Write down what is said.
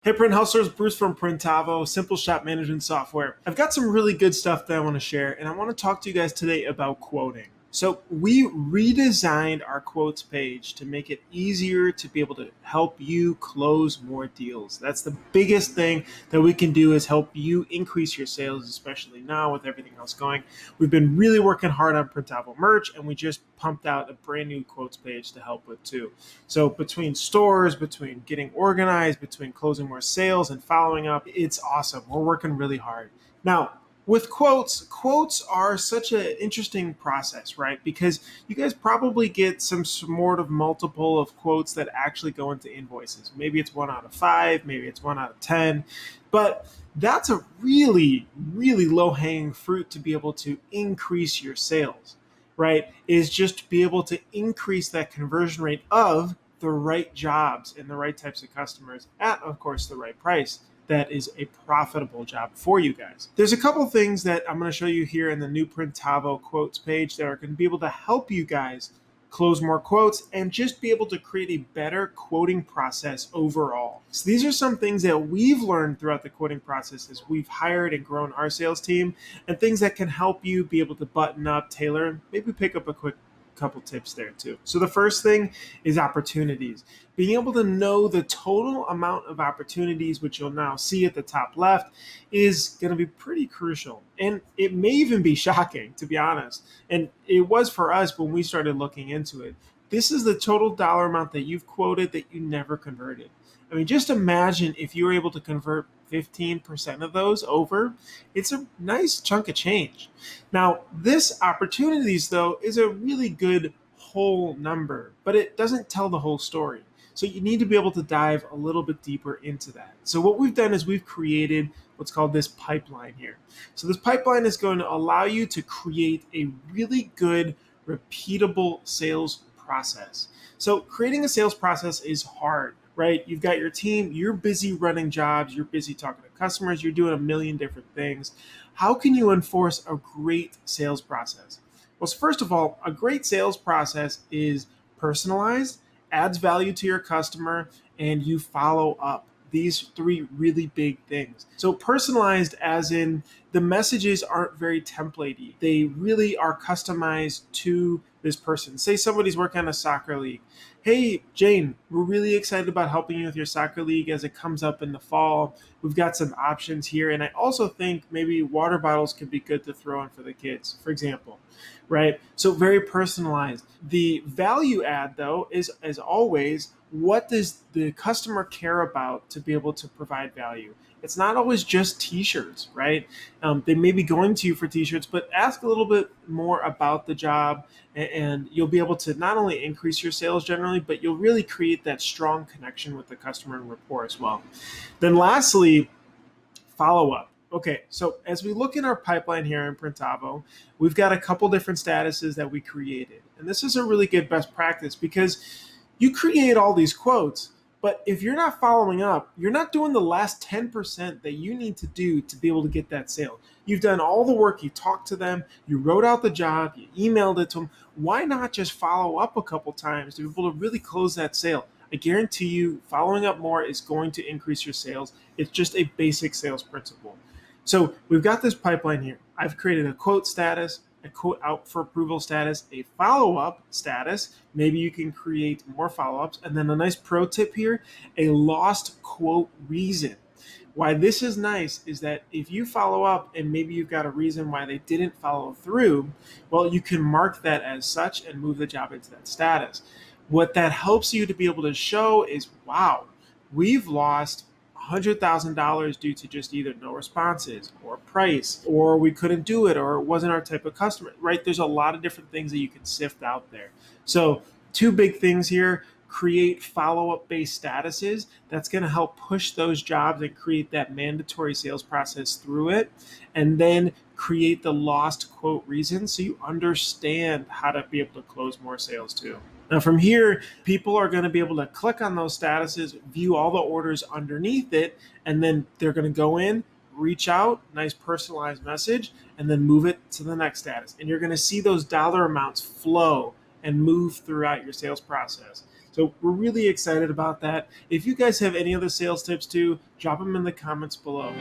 Hey, Print Hustlers, Bruce from Printavo, Simple Shop Management Software. I've got some really good stuff that I want to share, and I want to talk to you guys today about quoting. So, we redesigned our quotes page to make it easier to be able to help you close more deals. That's the biggest thing that we can do is help you increase your sales, especially now with everything else going. We've been really working hard on Printavo merch, and we just pumped out a brand new quotes page to help with too. So between stores, between getting organized, between closing more sales and following up, it's awesome. We're working really hard. Now, with quotes are such an interesting process, right? Because you guys probably get some sort of multiple of quotes that actually go into invoices. Maybe it's 1 out of 5, maybe it's 1 out of 10, but that's a really, really low hanging fruit to be able to increase your sales, right? Is just to be able to increase that conversion rate of the right jobs and the right types of customers at, of course, the right price. That is a profitable job for you guys. There's a couple things that I'm going to show you here in the new Printavo quotes page that are going to be able to help you guys close more quotes and just be able to create a better quoting process overall. So these are some things that we've learned throughout the quoting process as we've hired and grown our sales team, and things that can help you be able to button up, tailor, and maybe pick up a quick couple tips there too. So the first thing is opportunities. Being able to know the total amount of opportunities, which you'll now see at the top left, is going to be pretty crucial. And it may even be shocking, to be honest. And it was for us when we started looking into it. This is the total dollar amount that you've quoted that you never converted. I mean, just imagine if you were able to convert 15% of those over, it's a nice chunk of change. Now, this opportunities, though, is a really good whole number, but it doesn't tell the whole story. So you need to be able to dive a little bit deeper into that. So what we've done is we've created what's called this pipeline here. So this pipeline is going to allow you to create a really good, repeatable sales process. So creating a sales process is hard, right? You've got your team, you're busy running jobs, you're busy talking to customers, you're doing a million different things. How can you enforce a great sales process? Well, first of all, a great sales process is personalized, adds value to your customer, and you follow up. These three really big things. So personalized as in the messages aren't very templatey. They really are customized to this person. Say somebody's working on a soccer league. Hey, Jane, we're really excited about helping you with your soccer league as it comes up in the fall. We've got some options here. And I also think maybe water bottles could be good to throw in for the kids, for example, right? So very personalized. The value add, though, is as always, what does the customer care about to be able to provide value? It's not always just t-shirts, right? They may be going to you for t-shirts, but ask a little bit more about the job, and you'll be able to not only increase your sales generally, but you'll really create that strong connection with the customer and rapport as well. Then lastly, follow up. Okay, so as we look in our pipeline here in Printavo, we've got a couple different statuses that we created. And this is a really good best practice because you create all these quotes, but if you're not following up, you're not doing the last 10% that you need to do to be able to get that sale. You've done all the work, you talked to them, you wrote out the job, you emailed it to them. Why not just follow up a couple times to be able to really close that sale? I guarantee you, following up more is going to increase your sales. It's just a basic sales principle. So we've got this pipeline here. I've created a quote status, a quote out for approval status, a follow-up status. Maybe you can create more follow-ups. And then a nice pro tip here, a lost quote reason. Why this is nice is that if you follow up and maybe you've got a reason why they didn't follow through, well, you can mark that as such and move the job into that status. What that helps you to be able to show is, wow, we've lost $100,000 due to just either no responses or price, or we couldn't do it, or it wasn't our type of customer, right? There's a lot of different things that you can sift out there. So, two big things here: create follow up based statuses. That's going to help push those jobs and create that mandatory sales process through it. And then create the lost quote reason so you understand how to be able to close more sales too. Now, from here, people are going to be able to click on those statuses, view all the orders underneath it, and then they're going to go in, reach out, nice personalized message, and then move it to the next status. And you're going to see those dollar amounts flow and move throughout your sales process. So we're really excited about that. If you guys have any other sales tips too, drop them in the comments below.